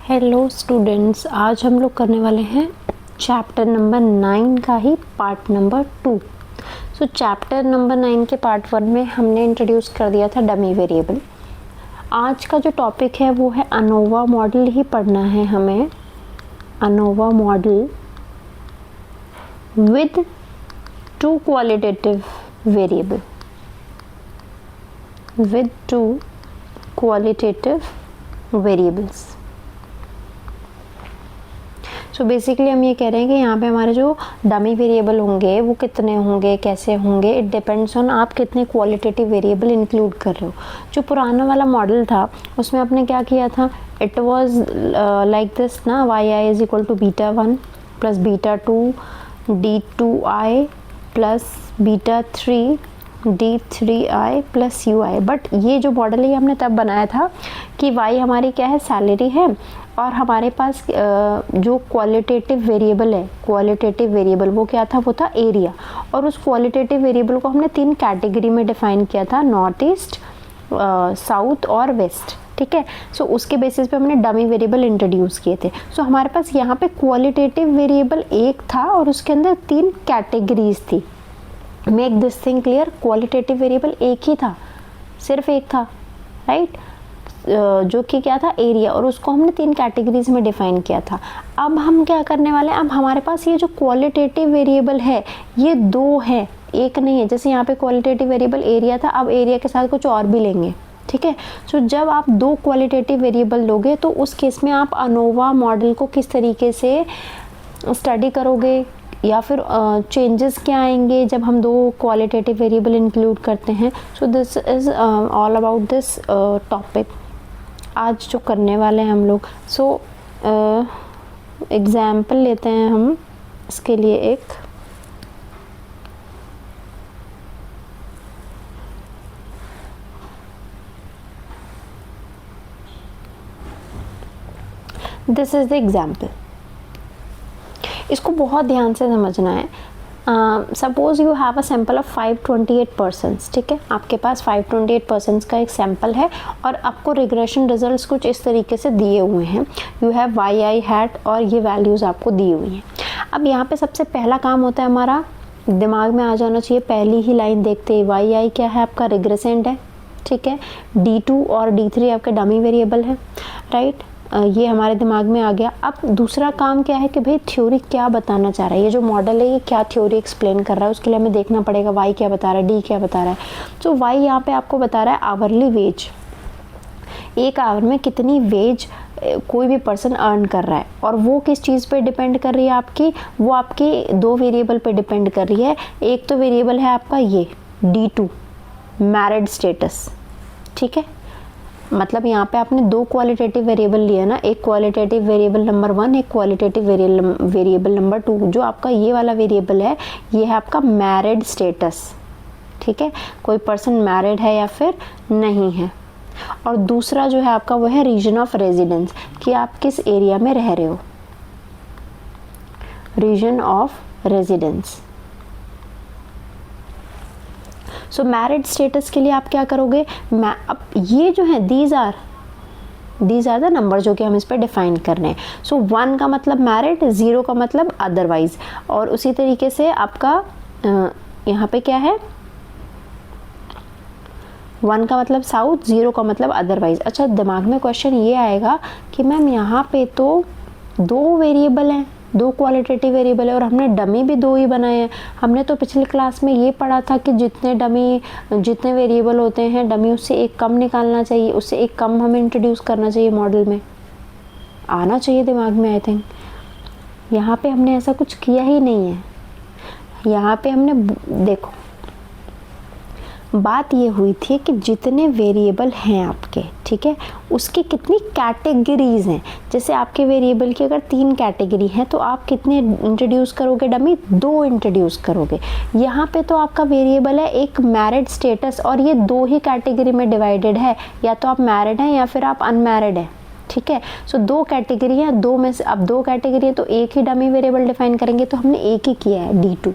Hello students, आज हम लोग करने वाले हैं चैप्टर नंबर 9 का ही part number 2। So chapter number 9 के पार्ट 1 में हमने इंट्रोड्यूस कर दिया था डमी वेरिएबल। आज का जो टॉपिक है वो है अनोवा मॉडल ही पढ़ना है हमें। ANOVA model with two qualitative variable, with two qualitative variables. So basically हम ये कह रहे हैं कि यहाँ पे हमारे जो डमी वेरिएबल होंगे वो कितने होंगे, कैसे होंगे, इट डिपेंड्स ऑन आप कितने क्वालिटेटिव वेरिएबल इंक्लूड कर रहे हो। जो पुराना वाला मॉडल था उसमें आपने क्या किया था, इट वाज लाइक दिस ना, Y I is equal to beta 1 plus beta 2 d2i plus beta 3 d3i plus ui। But ये जो मॉडल है हमने तब बनाया था कि y हमारी क्या है, सैलरी है, और हमारे पास जो क्वालिटेटिव वेरिएबल है, क्वालिटेटिव वेरिएबल वो क्या था, वो था एरिया। और उस क्वालिटेटिव वेरिएबल को हमने 3 कैटेगरी में डिफाइन किया था, नॉर्थ ईस्ट, साउथ और वेस्ट। ठीक है। सो उसके बेसिस पे हमने डमी वेरिएबल इंट्रोड्यूस किए थे। सो हमारे पास यहाँ पे क्वालिटेटिव वेरिएबल एक था और उसके अंदर 3 कैटेगरीज थी। Make this thing clear, qualitative variable एक ही था, सिर्फ एक था, राइट, जो कि क्या था, एरिया, और उसको हमने 3 कैटेगरीज में डिफाइन किया था। अब हम क्या करने वाले हैं, अब हमारे पास ये जो क्वालिटेटिव वेरिएबल है ये 2 है, एक नहीं है। जैसे यहाँ पे क्वालिटेटिव वेरिएबल एरिया था, अब एरिया के साथ कुछ और भी लेंगे। ठीक है। सो जब आप 2 क्वालिटेटिव वेरिएबल लोगे तो उस केस में आप अनोवा मॉडल को किस तरीके से स्टडी करोगे, या फिर चेंजेस क्या आएंगे जब हम 2 क्वालिटेटिव वेरिएबल इंक्लूड करते हैं। So this is all about this topic आज जो करने वाले हैं हम लोग। सो एग्जाम्पल लेते हैं हम इसके लिए एक। दिस इज द एग्जाम्पल, इसको बहुत ध्यान से समझना है। Suppose you have a sample of 528 persons. ठीक है, आपके पास 528 पर्सन्स का एक सैम्पल है और आपको रिग्रेशन रिजल्ट्स कुछ इस तरीके से दिए हुए हैं। You have Y I hat और ये वैल्यूज़ आपको दी हुई हैं। अब यहाँ पे सबसे पहला काम होता है हमारा, दिमाग में आ जाना चाहिए पहली ही लाइन देखते ही, वाई आई क्या है, आपका रिग्रेसेंट है। ठीक है, d2 और d3 आपके डमी वेरिएबल है, राइट, ये हमारे दिमाग में आ गया। अब दूसरा काम क्या है कि भाई थ्योरी क्या बताना चाह रहा है, ये जो मॉडल है ये क्या थ्योरी एक्सप्लेन कर रहा है, उसके लिए हमें देखना पड़ेगा वाई क्या बता रहा है, डी क्या बता रहा है। तो वाई यहाँ पे आपको बता रहा है आवरली वेज, एक आवर में कितनी वेज कोई भी पर्सन अर्न कर रहा है, और वो किस चीज़ पे डिपेंड कर रही है आपकी, वो आपकी 2 वेरिएबल पे डिपेंड कर रही है। एक तो वेरिएबल है आपका ये d2 मैरिड स्टेटस। ठीक है, मतलब यहाँ पे आपने 2 क्वालिटेटिव वेरिएबल लिए ना, एक क्वालिटेटिव वेरिएबल नंबर 1, एक क्वालिटेटिव वेरिएबल नंबर 2। जो आपका ये वाला वेरिएबल है ये है आपका मैरिड स्टेटस। ठीक है, कोई पर्सन मैरिड है या फिर नहीं है। और दूसरा जो है आपका वो है रीजन ऑफ रेजिडेंस, कि आप किस एरिया में रह रहे हो, region of residence. So married status के लिए आप क्या करोगे, अब ये जो है दीज आर द नंबर जो कि हम इस पर डिफाइन कर रहे हैं। सो 1 का मतलब मैरिड, 0 का मतलब अदरवाइज, और उसी तरीके से आपका यहाँ पे क्या है, 1 का मतलब साउथ, 0 का मतलब अदरवाइज। अच्छा, दिमाग में क्वेश्चन ये आएगा कि मैम यहाँ पे तो 2 वेरिएबल हैं, 2 क्वालिटेटिव वेरिएबल है और हमने डमी भी 2 ही बनाए हैं। हमने तो पिछली क्लास में ये पढ़ा था कि जितने वेरिएबल होते हैं डमी, उससे एक कम निकालना चाहिए, उससे एक कम हमें इंट्रोड्यूस करना चाहिए मॉडल में, आना चाहिए दिमाग में। आई थिंक यहाँ पे हमने ऐसा कुछ किया ही नहीं है। यहाँ पे हमने देखो, बात ये हुई थी कि जितने वेरिएबल हैं आपके, ठीक है, उसकी कितनी कैटेगरीज हैं। जैसे आपके वेरिएबल की अगर 3 कैटेगरी हैं तो आप कितने इंट्रोड्यूस करोगे डमी, 2 इंट्रोड्यूस करोगे। यहाँ पे तो आपका वेरिएबल है एक मैरिड स्टेटस, और ये 2 ही कैटेगरी में डिवाइडेड है, या तो आप मैरिड हैं या फिर आप अनमैरिड हैं। ठीक है, सो 2 कैटेगरी हैं, 2 में से अब 2 कैटेगरी है तो एक ही डमी वेरिएबल डिफाइन करेंगे, तो हमने एक ही किया है d2।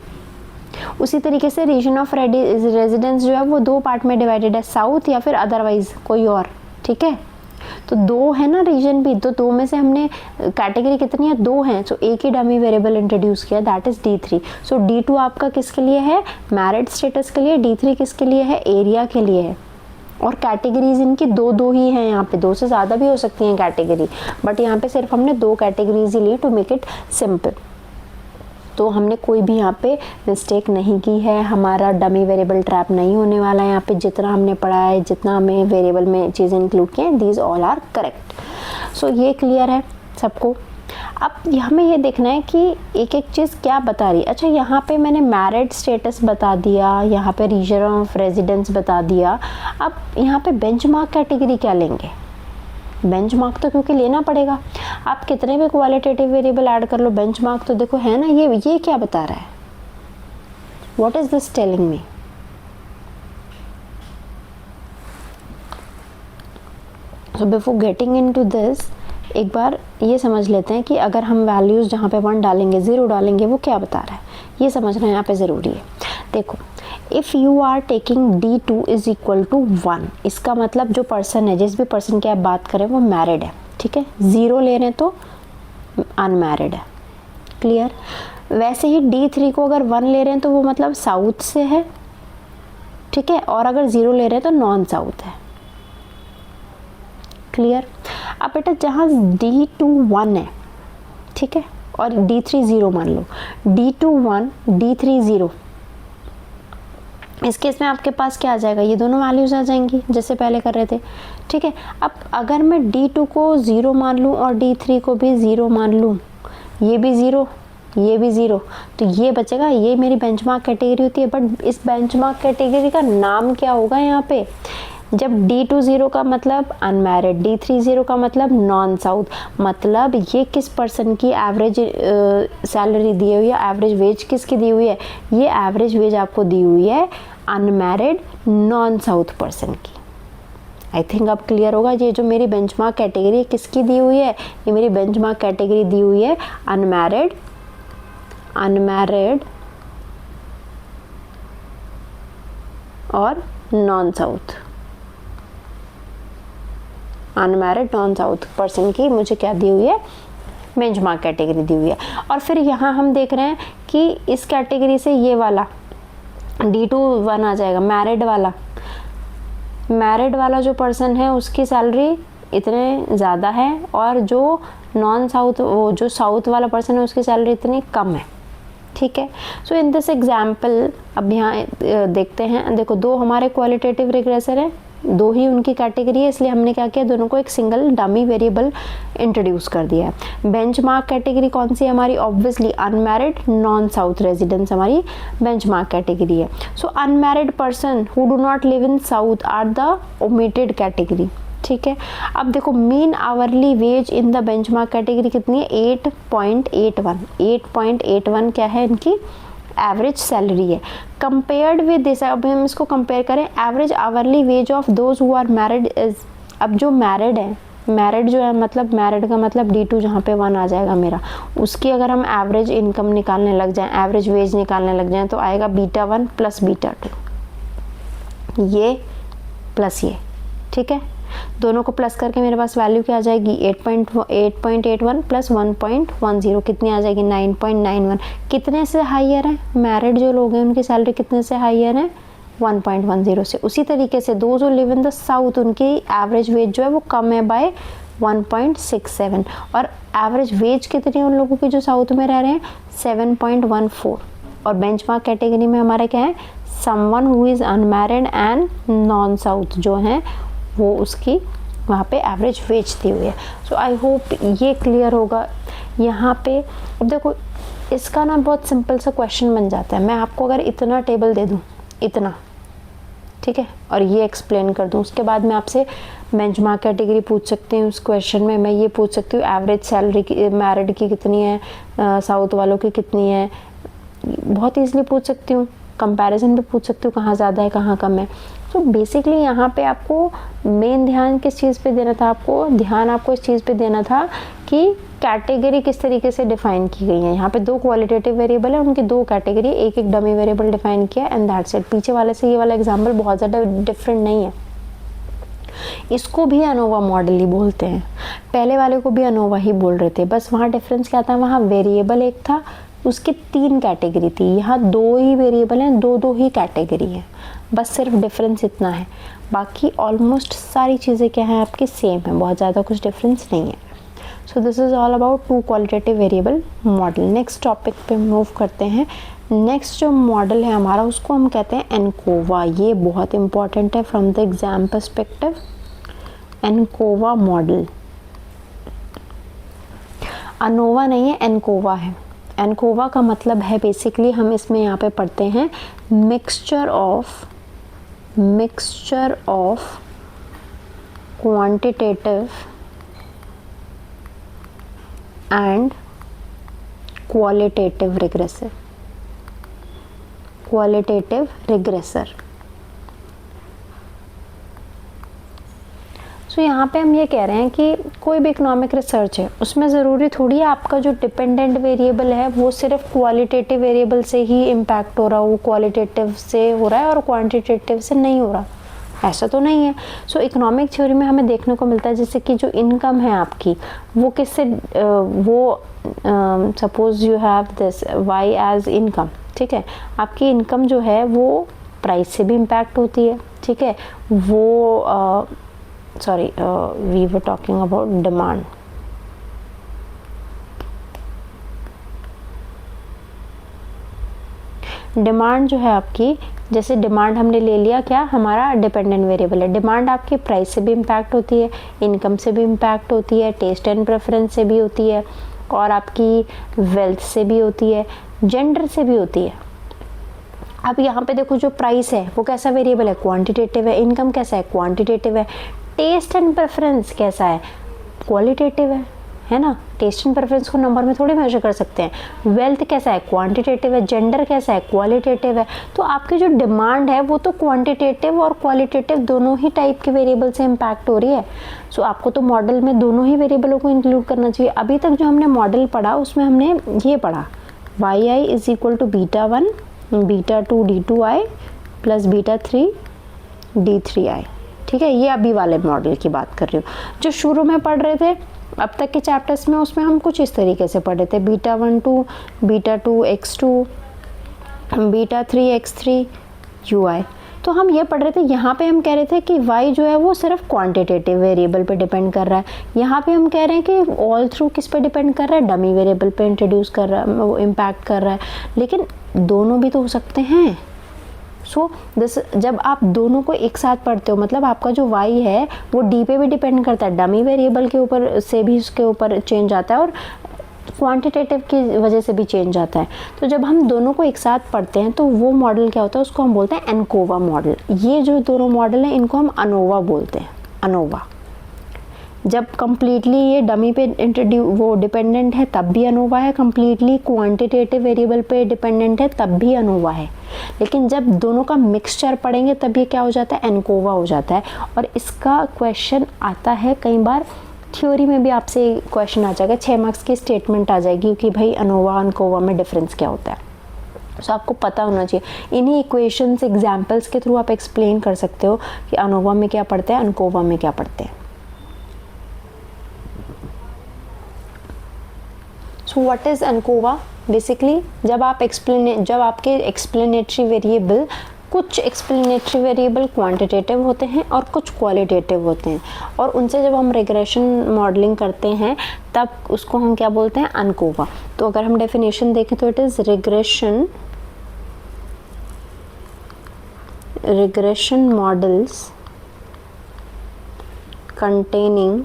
उसी तरीके से रीजन ऑफ रेजिडेंस जो है वो 2 पार्ट में डिवाइडेड है, साउथ या फिर अदरवाइज कोई और। ठीक है, तो 2 है ना रीजन भी, तो 2 में से हमने कैटेगरी कितनी है, 2 हैं, सो एक ही डमी वेरिएबल इंट्रोड्यूस किया, that is D3। So D2 आपका किसके लिए है, मैरिड स्टेटस के लिए, D3 किसके लिए है, एरिया के लिए है। और कैटेगरीज इनकी 2 ही हैं, यहाँ पे 2 से ज़्यादा भी हो सकती हैं कैटेगरी, बट यहाँ पे सिर्फ हमने 2 कैटेगरीज ही ली टू मेक इट सिंपल। तो हमने कोई भी यहाँ पे मिस्टेक नहीं की है, हमारा डमी वेरिएबल ट्रैप नहीं होने वाला है। यहाँ पे जितना हमने पढ़ा है, जितना हमें वेरिएबल में चीज़ें इंक्लूड की हैं, दीज ऑल आर करेक्ट। सो ये क्लियर है सबको। अब हमें ये देखना है कि एक एक चीज़ क्या बता रही है। अच्छा, यहाँ पे मैंने मैरिड स्टेटस बता दिया, यहाँ पे रीजन ऑफ रेजिडेंस बता दिया। अब यहाँ पे बेंचमार्क कैटेगरी क्या लेंगे, बेंचमार्क तो क्योंकि लेना पड़ेगा। आप कितने भी क्वालिटेटिव वेरिएबल ऐड कर लो, बेंचमार्क तो देखो है ना, ये क्या बता रहा है, what is this telling me. So before getting into this, एक बार ये समझ लेते हैं कि अगर हम वैल्यूज़ जहाँ पे 1 डालेंगे, 0 डालेंगे, वो क्या बता रहा है, ये समझना यहाँ पे ज़रूरी है। देखो, if you are taking D2 is equal to 1, इसका मतलब जो पर्सन है, जिस भी पर्सन की आप बात करें वो मैरिड है, ठीक है। 0 ले रहे हैं तो अनमैरिड है, क्लियर। वैसे ही D3 को अगर 1 ले रहे हैं तो वो मतलब साउथ से है, ठीक है, और अगर 0 ले रहे हैं तो नॉन साउथ है, क्लियर। अब बेटा जहाँ D2 1 है, ठीक है, और D3 0 मान लो, D2 1 D3 0, इस केस में आपके पास क्या आ जाएगा, ये दोनों वैल्यूज़ आ जाएंगी जैसे पहले कर रहे थे, ठीक है। अब अगर मैं D2 को 0 मान लूँ और D3 को भी 0 मान लूँ, ये भी 0, ये भी 0, तो ये बचेगा, ये मेरी बेंचमार्क कैटेगरी होती है। बट इस बेंचमार्क कैटेगरी का नाम क्या होगा यहाँ पे, जब D2 0 का मतलब अनमैरिड, D3 0 का मतलब नॉन साउथ, मतलब ये किस पर्सन की एवरेज सैलरी दी हुई है, एवरेज वेज किसकी दी हुई है, ये एवरेज वेज आपको दी हुई है अनमैरिड नॉन साउथ पर्सन की। आई थिंक अब क्लियर होगा। ये जो मेरी बेंचमार्क कैटेगरी किसकी दी हुई है, ये मेरी बेंचमार्क कैटेगरी दी हुई है अनमैरिड और non south, unmarried non south person की मुझे क्या दी हुई है, बेंचमार्क कैटेगरी दी हुई है। और फिर यहाँ हम देख रहे हैं कि इस कैटेगरी से ये वाला D2 1 आ जाएगा, मैरिड वाला जो पर्सन है उसकी सैलरी इतने ज़्यादा है, और जो नॉन साउथ, वो जो साउथ वाला पर्सन है उसकी सैलरी इतनी कम है, ठीक है। सो इन दिस एग्जाम्पल अब यहाँ देखते हैं, देखो 2 हमारे क्वालिटेटिव रिग्रेसर है, 2 ही उनकी कैटेगरी है, इसलिए हमने क्या किया, दोनों को एक सिंगल डमी वेरिएबल इंट्रोड्यूस कर दिया है। बेंचमार्क कैटेगरी कौन सी है हमारी, obviously unmarried non south residence हमारी बेंचमार्क कैटेगरी है। So unmarried person who do not live in south are the omitted category, ठीक है। अब देखो mean hourly wage in the benchmark category कितनी है, 8.81 क्या है इनकी एवरेज सैलरी है। कंपेयर्ड विद दिस, अब हम इसको कंपेयर करें, average hourly wage of those who are married is, अब जो मैरिड है, मैरिड जो है मतलब मैरिड का मतलब D2 जहाँ पे 1 आ जाएगा मेरा, उसकी अगर हम एवरेज इनकम निकालने लग जाएं, एवरेज वेज निकालने लग जाएं, तो आएगा β1 प्लस β2, ये प्लस ये, ठीक है। दोनों को प्लस करके मेरे पास वैल्यू क्या आ जाएगी, 8.81 प्लस 1.10 कितनी आ जाएगी, 9.91। कितने से हाइयर है, मैरिड जो लोग हैं उनकी सैलरी कितने से हाइयर है, 1.10 से। उसी तरीके से दो जो लिव इन द साउथ उनकी एवरेज वेज जो है वो कम है बाय 1.67, और एवरेज वेज कितनी है उन लोगों की जो साउथ में रह रहे हैं, 7.14। और बेंचमार्क कैटेगरी में हमारा क्या है, someone who is unmarried and non south जो हैं वो उसकी वहाँ पे एवरेज वेज दी हुई है। सो आई होप ये क्लियर होगा यहाँ पे। अब देखो इसका ना बहुत सिंपल सा क्वेश्चन बन जाता है, मैं आपको अगर इतना टेबल दे दूँ, इतना, ठीक है, और ये एक्सप्लेन कर दूँ, उसके बाद मैं आपसे बेंचमार्क कैटेगरी पूछ सकती हूँ, उस क्वेश्चन में मैं ये पूछ सकती हूँ एवरेज सैलरी की मैरिड की कितनी है, साउथ वालों की कितनी है, बहुत ईजिली पूछ सकती हूँ, कंपैरिजन भी पूछ सकती हूँ कहाँ ज़्यादा है कहाँ कम है। तो बेसिकली यहाँ पे आपको मेन ध्यान किस चीज़ पे देना था, आपको इस चीज़ पे देना था कि कैटेगरी किस तरीके से डिफाइन की गई है। यहाँ पे 2 क्वालिटेटिव वेरिएबल है, उनकी 2 कैटेगरी, एक डमी वेरिएबल डिफाइन किया एंड दैट्स इट। पीछे वाले से ये वाला एग्जाम्पल बहुत ज़्यादा डिफरेंट नहीं है। इसको भी अनोवा मॉडल ही बोलते हैं, पहले वाले को भी अनोवा ही बोल रहे थे, बस वहाँ डिफरेंस क्या था, वहाँ वेरिएबल एक था, उसकी 3 कैटेगरी थी, यहाँ 2 ही वेरिएबल हैं, 2 ही कैटेगरी हैं, बस सिर्फ डिफरेंस इतना है, बाकी ऑलमोस्ट सारी चीज़ें क्या हैं आपकी सेम है, बहुत ज़्यादा कुछ डिफरेंस नहीं है। So this is all about 2 qualitative variable model. Next topic पे मूव करते हैं। नेक्स्ट जो मॉडल है हमारा उसको हम कहते हैं एनकोवा। ये बहुत इंपॉर्टेंट है from the exam perspective. ANCOVA model, ANOVA नहीं है, एनकोवा है। एनकोवा का मतलब है बेसिकली, हम इसमें यहाँ पे पढ़ते हैं mixture of quantitative and qualitative regressor. So यहाँ पे हम ये कह रहे हैं कि कोई भी इकोनॉमिक रिसर्च है उसमें ज़रूरी थोड़ी है आपका जो डिपेंडेंट वेरिएबल है वो सिर्फ क्वालिटेटिव वेरिएबल से ही इम्पैक्ट हो रहा हो, वो क्वालिटेटिव से हो रहा है और क्वांटिटेटिव से नहीं हो रहा, ऐसा तो नहीं है। सो इकोनॉमिक थ्योरी में हमें देखने को मिलता है जैसे कि जो इनकम है आपकी वो किससे suppose you have this Y as income, ठीक है, आपकी इनकम जो है वो प्राइस से भी इम्पैक्ट होती है, ठीक है, वो we were talking about demand। Demand जो है आपकी, जैसे डिमांड हमने ले लिया क्या, हमारा डिपेंडेंट वेरिएबल है। डिमांड आपकी प्राइस से भी इम्पैक्ट होती है, इनकम से भी इम्पैक्ट होती है, टेस्ट एंड प्रेफरेंस से भी होती है, और आपकी वेल्थ से भी होती है, जेंडर से भी होती है। अब यहाँ पे देखो जो प्राइस है वो कैसा वेरिएबल है, क्वांटिटेटिव है। इनकम कैसा है, क्वांटिटेटिव है। टेस्ट एंड प्रेफरेंस कैसा है, क्वालिटेटिव है ना। टेस्ट एंड प्रेफरेंस को नंबर में थोड़ी मेजर कर सकते हैं। वेल्थ कैसा है, क्वांटिटेटिव है। जेंडर कैसा है, क्वालिटेटिव है। तो आपकी जो डिमांड है वो तो क्वांटिटेटिव और क्वालिटेटिव दोनों ही टाइप के वेरिएबल से इम्पैक्ट हो रही है। सो आपको तो मॉडल में दोनों ही वेरिएबलों को इंक्लूड करना चाहिए। अभी तक जो हमने मॉडल पढ़ा उसमें हमने ये पढ़ा Y I is equal to β1 β2 d2i plus β3 d3i, ठीक है। ये अभी वाले मॉडल की बात कर रही हूँ। जो शुरू में पढ़ रहे थे अब तक के चैप्टर्स में, उसमें हम कुछ इस तरीके से पढ़े थे, β1 2 β2 x2 β3 x3 ui। तो हम ये पढ़ रहे थे, यहाँ पे हम कह रहे थे कि y जो है वो सिर्फ क्वांटिटेटिव वेरिएबल पे डिपेंड कर रहा है। यहाँ पे हम कह रहे हैं कि ऑल थ्रू किस पे डिपेंड कर रहा है, डमी वेरिएबल पे इंट्रोड्यूस कर रहा है, वो इम्पैक्ट कर रहा है। लेकिन दोनों भी तो हो सकते हैं। सो दिस, जब आप दोनों को एक साथ पढ़ते हो मतलब आपका जो y है वो d पे भी डिपेंड करता है, डमी वेरिएबल के ऊपर से भी उसके ऊपर चेंज आता है और क्वांटिटेटिव की वजह से भी चेंज आता है। तो जब हम दोनों को एक साथ पढ़ते हैं तो वो मॉडल क्या होता है, उसको हम बोलते हैं एनकोवा मॉडल। ये जो दोनों मॉडल हैं इनको हम अनोवा बोलते हैं, अनोवा। जब कम्प्लीटली ये डमी पे वो डिपेंडेंट है तब भी अनोवा है, कम्प्लीटली क्वांटिटेटिव वेरिएबल पे डिपेंडेंट है तब भी अनोवा है। लेकिन जब दोनों का मिक्सचर पढ़ेंगे तब ये क्या हो जाता है, एनकोवा हो जाता है। और इसका क्वेश्चन आता है कई बार थ्योरी में भी, आपसे क्वेश्चन आ जाएगा, 6 मार्क्स की स्टेटमेंट आ जाएगी कि भाई अनोवा अनकोवा में डिफरेंस क्या होता है। सो आपको पता होना चाहिए। इन्हीं इक्वेशंस एग्जाम्पल्स के थ्रू आप एक्सप्लेन कर सकते हो कि अनोवा में क्या पढ़ते हैं, अनकोवा में क्या पढ़ते हैं। So what is ANCOVA? Basically जब आपके एक्सप्लेनेटरी वेरिएबल, कुछ एक्सप्लेनेटरी वेरिएबल क्वांटिटेटिव होते हैं और कुछ क्वालिटेटिव होते हैं, और उनसे जब हम रिग्रेशन मॉडलिंग करते हैं तब उसको हम क्या बोलते हैं, अनकोवा। तो अगर हम डेफिनेशन देखें तो it is regression models containing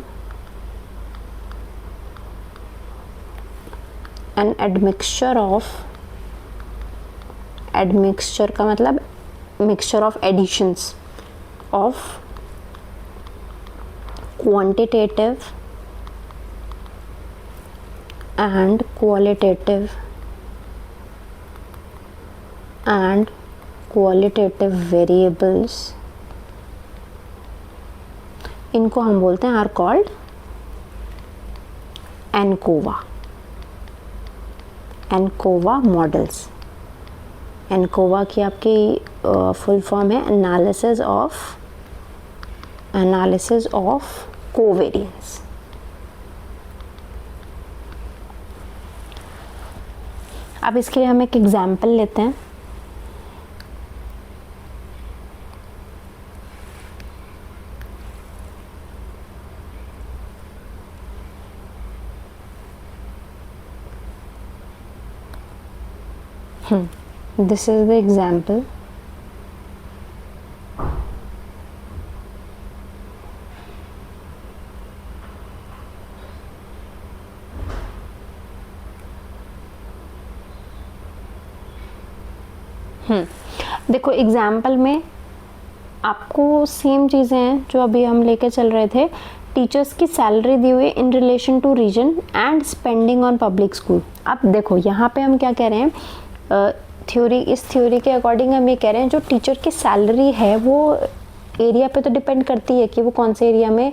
an admixture का मतलब mixture of additions of quantitative and qualitative variables, इनको हम बोलते हैं are called ANCOVA models. ANCOVA की आपकी फुल फॉर्म है analysis of analysis of covariance. अब इसके लिए हम एक एग्जाम्पल लेते हैं। This is the example. देखो एग्जाम्पल में आपको सेम चीज़ें हैं जो अभी हम लेके चल रहे थे। टीचर्स की सैलरी दी हुई in relation to region and spending on public school. अब देखो यहाँ पे हम क्या कह रहे हैं, थ्योरी, इस थ्योरी के अकॉर्डिंग हम ये कह रहे हैं जो टीचर की सैलरी है वो एरिया पे तो डिपेंड करती है कि वो कौन से एरिया में,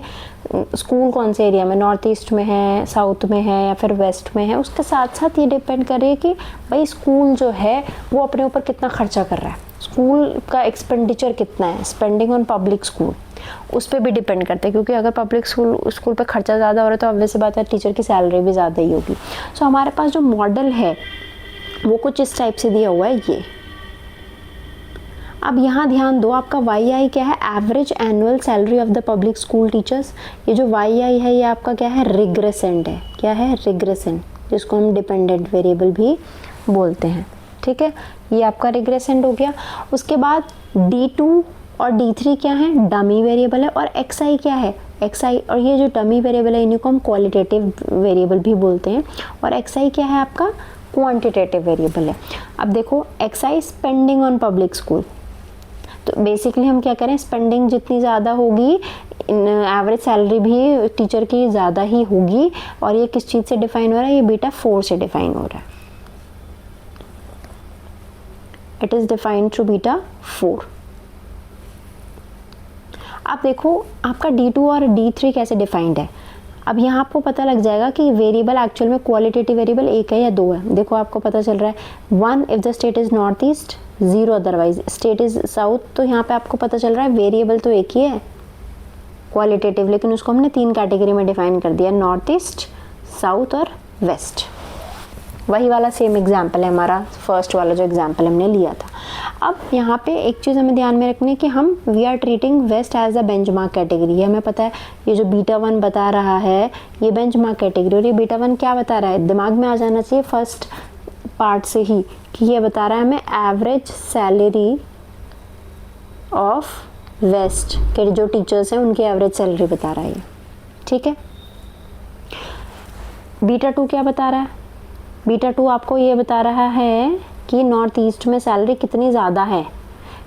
स्कूल कौन से एरिया में, नॉर्थ ईस्ट में है, साउथ में है या फिर वेस्ट में है। उसके साथ साथ ये डिपेंड कर रही है कि भाई स्कूल जो है वो अपने ऊपर कितना खर्चा कर रहा है, स्कूल का एक्सपेंडिचर कितना है, स्पेंडिंग ऑन पब्लिक स्कूल, उस पर भी डिपेंड करता है। क्योंकि अगर पब्लिक स्कूल पे खर्चा ज़्यादा हो रहा है तो ऑब्वियस सी बात है टीचर की सैलरी भी ज़्यादा ही होगी। सो हमारे पास जो मॉडल है वो कुछ इस टाइप से दिया हुआ है ये। अब यहाँ ध्यान दो, आपका वाई आई क्या है, average annual salary of the public school teachers. ये जो वाई आई है ये आपका क्या है, रिग्रेसेंट है। क्या है, रिग्रेसेंट, जिसको हम डिपेंडेंट वेरिएबल भी बोलते हैं। ठीक है, ये आपका रिग्रेसेंट हो गया। उसके बाद D2 और D3 क्या है, डमी वेरिएबल है। और XI क्या है, XI, और ये जो डमी वेरिएबल है इन्हीं को हम क्वालिटेटिव वेरिएबल भी बोलते हैं। और XI क्या है आपका, क्वांटिटेटिव वेरिएबल है। अब देखो XI spending on public school, तो बेसिकली हम क्या करें, स्पेंडिंग जितनी ज़्यादा होगी एवरेज सैलरी भी टीचर की ज़्यादा ही होगी। और ये किस चीज़ से डिफाइन हो रहा है, ये बीटा 4 से डिफाइन हो रहा है। It is defined through beta 4। अब देखो आपका D2 और D3 कैसे डिफाइंड है। अब यहाँ आपको पता लग जाएगा कि वेरिएबल एक्चुअल में क्वालिटेटिव वेरिएबल एक है या दो है। देखो आपको पता चल रहा है 1 if the state is north east, 0 otherwise state is south. तो यहाँ पे आपको पता चल रहा है वेरिएबल तो एक ही है क्वालिटेटिव, लेकिन उसको हमने 3 कैटेगरी में डिफाइन कर दिया, नॉर्थ ईस्ट, साउथ और वेस्ट। वही वाला सेम एग्जाम्पल है हमारा फर्स्ट वाला जो एग्जाम्पल हमने लिया था। अब यहाँ पे एक चीज़ हमें ध्यान में रखनी है कि हम we are treating west as a benchmark category. हमें पता है ये जो बीटा 1 बता रहा है ये बेंचमार्क कैटेगरी, और ये बीटा 1 क्या बता रहा है, दिमाग में आ जाना चाहिए फर्स्ट पार्ट से ही कि ये बता रहा है हमें एवरेज सैलरी ऑफ वेस्ट के जो टीचर्स हैं उनकी एवरेज सैलरी बता रहा है ये। ठीक है, बीटा 2 क्या बता रहा है, बीटा 2 आपको ये बता रहा है कि नॉर्थ ईस्ट में सैलरी कितनी ज़्यादा है।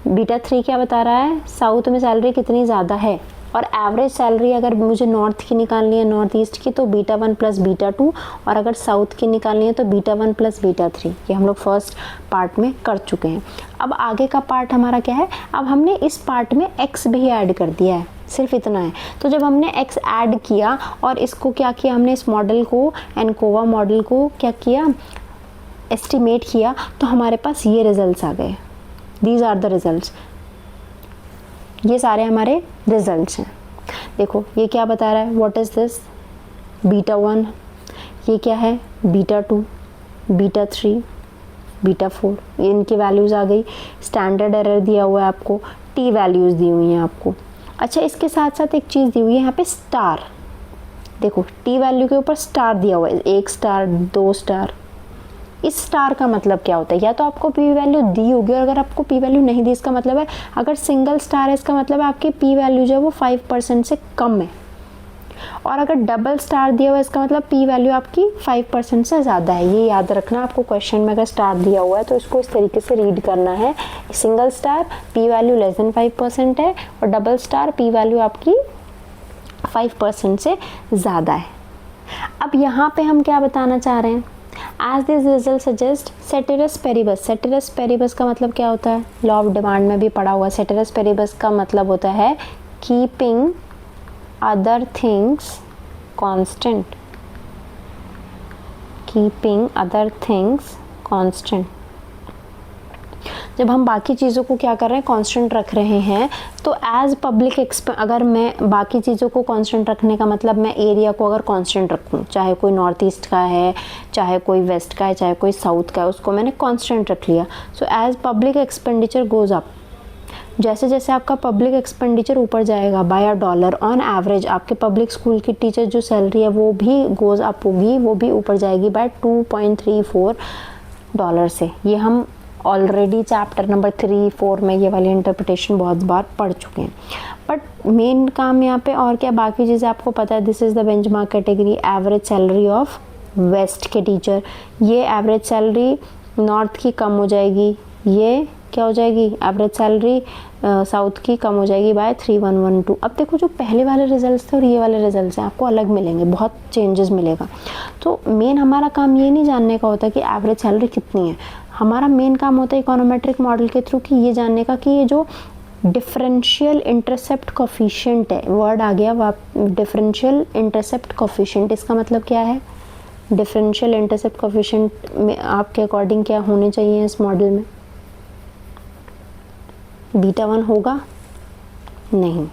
बीटा 3 क्या बता रहा है, साउथ में सैलरी कितनी ज़्यादा है। और एवरेज सैलरी अगर मुझे नॉर्थ की निकालनी है, नॉर्थ ईस्ट की, तो बीटा 1 प्लस बीटा 2, और अगर साउथ की निकालनी है तो बीटा 1 प्लस बीटा 3। ये हम लोग फर्स्ट पार्ट में कर चुके हैं। अब आगे का पार्ट हमारा क्या है, अब हमने इस पार्ट में x भी ऐड कर दिया है, सिर्फ इतना है। तो जब हमने x ऐड किया और इसको क्या किया, हमने इस मॉडल को, एनकोवा मॉडल को क्या किया, एस्टिमेट किया, तो हमारे पास ये रिजल्ट्स आ गए। दीज आर द रिजल्ट्स, ये सारे हमारे रिजल्ट्स हैं। देखो ये क्या बता रहा है, व्हाट इज़ दिस, बीटा 1, ये क्या है, बीटा 2, बीटा 3, बीटा 4, ये इनकी वैल्यूज़ आ गई। स्टैंडर्ड एरर दिया हुआ है आपको, टी वैल्यूज़ दी हुई हैं आपको। अच्छा, इसके साथ साथ एक चीज़ दी हुई है यहाँ पे, स्टार। देखो टी वैल्यू के ऊपर स्टार दिया हुआ है, 1 स्टार, 2 स्टार। इस स्टार का मतलब क्या होता है, या तो आपको पी वैल्यू दी होगी, और अगर आपको पी वैल्यू नहीं दी इसका मतलब है अगर सिंगल स्टार है इसका मतलब है आपकी पी वैल्यू जो है वो 5% से कम है। और अगर डबल स्टार दिया हुआ है इसका मतलब पी वैल्यू आपकी 5% से ज़्यादा है। ये याद रखना, आपको क्वेश्चन में अगर स्टार दिया हुआ है तो इसको इस तरीके से रीड करना है, single star P value less than 5% है, और डबल स्टार पी वैल्यू आपकी 5% से ज़्यादा है। अब यहाँ पे हम क्या बताना चाह रहे हैं, As this result suggest ceteris paribus, ceteris paribus का मतलब क्या होता है, लॉ ऑफ डिमांड में भी पढ़ा हुआ। ceteris paribus का मतलब होता है keeping other things constant, keeping other things constant। जब हम बाकी चीज़ों को क्या कर रहे हैं, कांस्टेंट रख रहे हैं, तो एज पब्लिक अगर मैं बाकी चीज़ों को कांस्टेंट रखने का मतलब मैं एरिया को अगर कांस्टेंट रखूं, चाहे कोई नॉर्थ ईस्ट का है, चाहे कोई वेस्ट का है, चाहे कोई साउथ का है, उसको मैंने कांस्टेंट रख लिया। So as public expenditure goes up, जैसे जैसे आपका पब्लिक एक्सपेंडिचर ऊपर जाएगा बाय $1 ऑन एवरेज, आपके पब्लिक स्कूल की टीचर जो सैलरी है वो भी गोज अप होगी, वो भी ऊपर जाएगी बाय $2.34 से। ये हम ऑलरेडी चैप्टर नंबर 3-4 में ये वाली इंटरप्रिटेशन बहुत बार पढ़ चुके हैं। बट मेन काम यहाँ पे और क्या, बाकी चीज़ें आपको पता है। This is the benchmark category, average salary of west के टीचर, ये एवरेज सैलरी नॉर्थ की कम हो जाएगी, ये क्या हो जाएगी, एवरेज सैलरी साउथ की कम हो जाएगी बाय 3112। अब देखो जो पहले वाले रिजल्ट्स थे और ये वाले रिजल्ट्स हैं आपको अलग मिलेंगे, बहुत चेंजेस मिलेगा। तो मेन हमारा काम ये नहीं जानने का होता कि एवरेज सैलरी कितनी है, हमारा मेन काम होता है इकोनोमेट्रिक मॉडल के थ्रू कि ये जानने का कि ये जो डिफरेंशियल इंटरसेप्ट कोफिशिएंट है, वर्ड आ गया डिफरेंशियल इंटरसेप्ट कोफिशिएंट, इसका मतलब क्या है, डिफरेंशियल इंटरसेप्ट कोफिशिएंट में आपके अकॉर्डिंग क्या होने चाहिए इस मॉडल में, β1 होगा नहीं,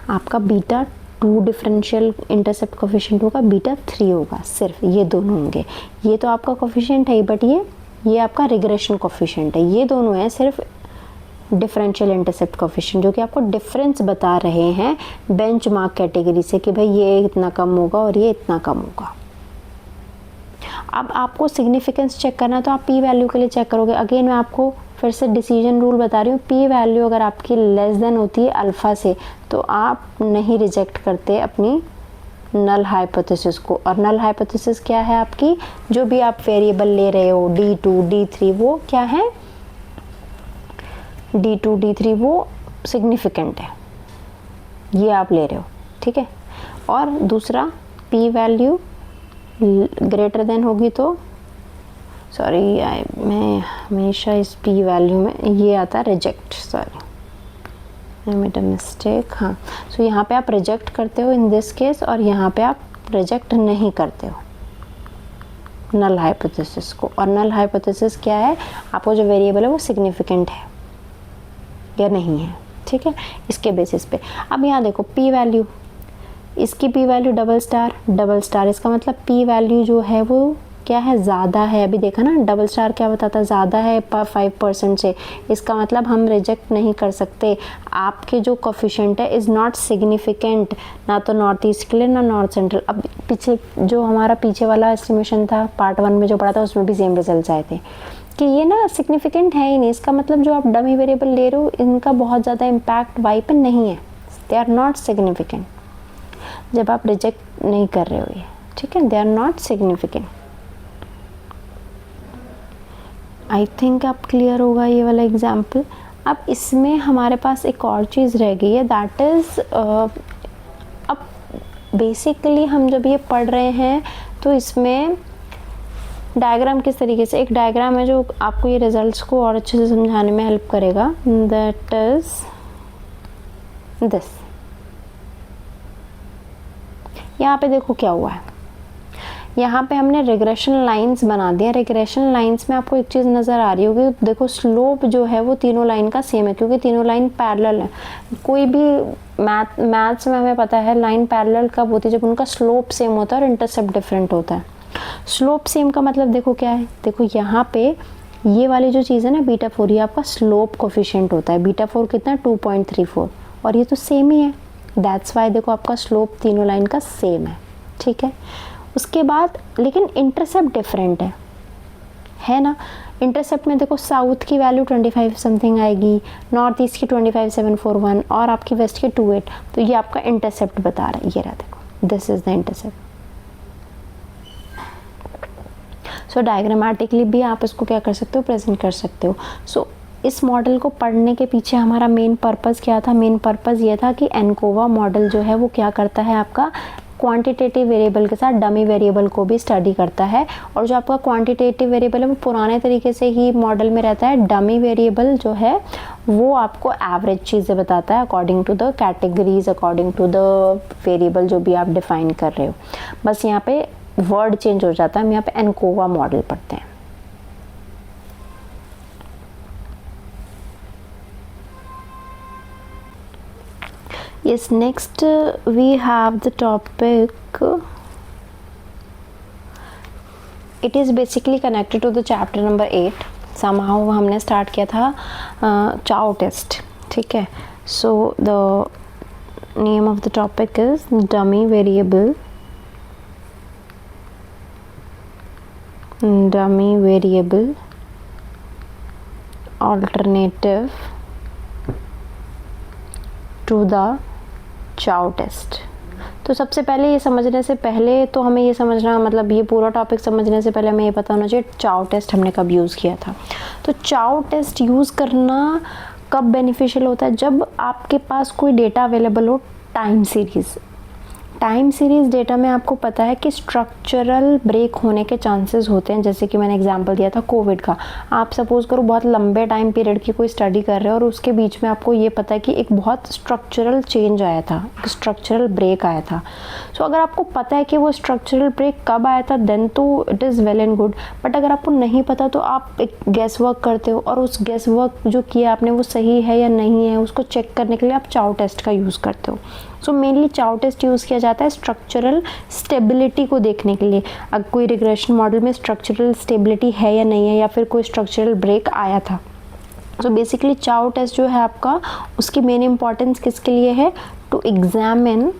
आपका β2 डिफरेंशियल इंटरसेप्ट कोफिशिएंट होगा, β3 होगा, सिर्फ ये दोनों होंगे। ये तो आपका कोफिशिएंट है, बट ये आपका रिग्रेशन कोफिशिएंट है, ये दोनों हैं सिर्फ डिफरेंशियल इंटरसेप्ट कोफिशिएंट, जो कि आपको डिफरेंस बता रहे हैं बेंचमार्क कैटेगरी से कि भाई ये इतना कम होगा और ये इतना कम होगा। अब आपको सिग्निफिकेंस चेक करना है तो आप पी वैल्यू के लिए चेक करोगे। अगेन मैं आपको फिर से डिसीजन रूल बता रही हूँ, पी वैल्यू अगर आपकी लेस देन होती है अल्फ़ा से तो आप नहीं रिजेक्ट करते अपनी नल हाइपोथेसिस को। और नल हाइपोथेसिस क्या है आपकी, जो भी आप वेरिएबल ले रहे हो D2 D3 वो क्या है, D2 D3 वो सिग्निफिकेंट है, ये आप ले रहे हो, ठीक है। और दूसरा पी वैल्यू ग्रेटर देन होगी तो सॉरी मैं हमेशा इस पी वैल्यू में ये आता है reject, sorry I made a mistake, हाँ। सो यहाँ पे आप रिजेक्ट करते हो इन दिस केस, और यहाँ पे आप रिजेक्ट नहीं करते हो नल हाइपोथेसिस को। और नल हाइपोथेसिस क्या है, आपको जो वेरिएबल है वो सिग्निफिकेंट है या नहीं है, ठीक है, इसके बेसिस पे। अब यहाँ देखो पी वैल्यू, इसकी पी वैल्यू डबल स्टार, इसका मतलब पी वैल्यू जो है वो क्या है, ज़्यादा है। अभी देखा ना डबल स्टार क्या बताता है, ज़्यादा है 5% से, इसका मतलब हम रिजेक्ट नहीं कर सकते। आपके जो कोफिशिएंट है इज़ नॉट सिग्निफिकेंट, ना तो नॉर्थ ईस्ट के लिए ना नॉर्थ सेंट्रल। अब पीछे जो हमारा पीछे वाला एस्टिमेशन था पार्ट 1 में जो पढ़ा था उसमें भी सेम रिजल्ट आए थे कि ये ना सिग्निफिकेंट है ही नहीं। इसका मतलब जो आप डमी वेरिएबल ले रहे हो इनका बहुत ज़्यादा इम्पैक्ट वाई पे नहीं है, दे आर नॉट सिग्निफिकेंट। जब आप रिजेक्ट नहीं कर रहे हो ये, ठीक है, they are not significant. I think आप क्लियर होगा ये वाला एग्जाम्पल। अब इसमें हमारे पास एक और चीज़ रह गई है, दैट इज़ अब बेसिकली हम जब ये पढ़ रहे हैं तो इसमें डायग्राम किस तरीके से, एक डायग्राम है जो आपको ये रिजल्ट्स को और अच्छे से समझाने में हेल्प करेगा, दैट इज़ दिस। यहाँ पे देखो क्या हुआ है, यहाँ पे हमने रिग्रेशन लाइंस बना दिया। रिग्रेशन लाइंस में आपको एक चीज़ नज़र आ रही होगी, देखो स्लोप जो है वो तीनों लाइन का सेम है क्योंकि तीनों लाइन पैरेलल है। कोई भी मैथ्स में हमें पता है लाइन पैरेलल कब होती है, जब उनका स्लोप सेम होता है और इंटरसेप्ट डिफरेंट होता है। स्लोप सेम का मतलब देखो क्या है, देखो यहाँ पे ये वाली जो चीज़ है ना β4, ये आपका स्लोप कोफिशिएंट होता है। β4 कितना है 2.34, और ये तो सेम ही है, दैट्स वाई देखो आपका स्लोप तीनों लाइन का सेम है, ठीक है। उसके बाद लेकिन इंटरसेप्ट डिफरेंट है ना। इंटरसेप्ट में देखो साउथ की वैल्यू 25 समथिंग आएगी, नॉर्थ ईस्ट की 25,741 और आपकी वेस्ट की 28, तो ये आपका इंटरसेप्ट बता रहा है, ये रहा देखो, this is the intercept. So diagrammatically भी आप इसको क्या कर सकते हो, प्रेजेंट कर सकते हो। सो इस मॉडल को पढ़ने के पीछे हमारा मेन पर्पस क्या था, मेन पर्पस ये था कि एनकोवा मॉडल जो है वो क्या करता है, आपका क्वांटिटेटिव वेरिएबल के साथ डमी वेरिएबल को भी स्टडी करता है। और जो आपका क्वांटिटेटिव वेरिएबल है वो पुराने तरीके से ही मॉडल में रहता है। डमी वेरिएबल जो है वो आपको एवरेज चीज़ें बताता है according to the categories, according to the variable जो भी आप डिफाइन कर रहे हो। बस यहाँ पे वर्ड चेंज हो जाता है, हम यहाँ पे एनकोवा मॉडल पढ़ते हैं। Yes, next we have the topic. It is basically connected to the chapter number 8. Somehow हमने start किया था chow test, ठीक है. So the name of the topic is dummy variable alternative to the chow test. तो सबसे पहले ये समझने से पहले तो हमें ये समझना, मतलब ये पूरा टॉपिक समझने से पहले हमें ये पता होना चाहिए चाउ टेस्ट हमने कब यूज़ किया था. तो चाउ टेस्ट यूज़ करना कब बेनिफिशियल होता है? जब आपके पास कोई डेटा अवेलेबल हो टाइम सीरीज़ डेटा में आपको पता है कि स्ट्रक्चरल ब्रेक होने के चांसेस होते हैं. जैसे कि मैंने एग्जांपल दिया था कोविड का. आप सपोज करो बहुत लंबे टाइम पीरियड की कोई स्टडी कर रहे हो और उसके बीच में आपको ये पता है कि एक बहुत स्ट्रक्चरल चेंज आया था, एक स्ट्रक्चरल ब्रेक आया था. सो अगर आपको पता है कि वो स्ट्रक्चरल ब्रेक कब आया था देन तो it is well and good. But अगर आपको नहीं पता तो आप एक गेस वर्क करते हो और उस गेस वर्क जो किया आपने वो सही है या नहीं है उसको चेक करने के लिए आप चाउ टेस्ट का यूज़ करते हो. सो मेनली चाउ टेस्ट यूज़ किया जाता है स्ट्रक्चरल स्टेबिलिटी को देखने के लिए. अगर कोई रिग्रेशन मॉडल में स्ट्रक्चरल स्टेबिलिटी है या नहीं है या फिर कोई स्ट्रक्चरल ब्रेक आया था. सो बेसिकली चाउ टेस्ट जो है आपका, उसकी मेन इंपॉर्टेंस किसके लिए है? To examine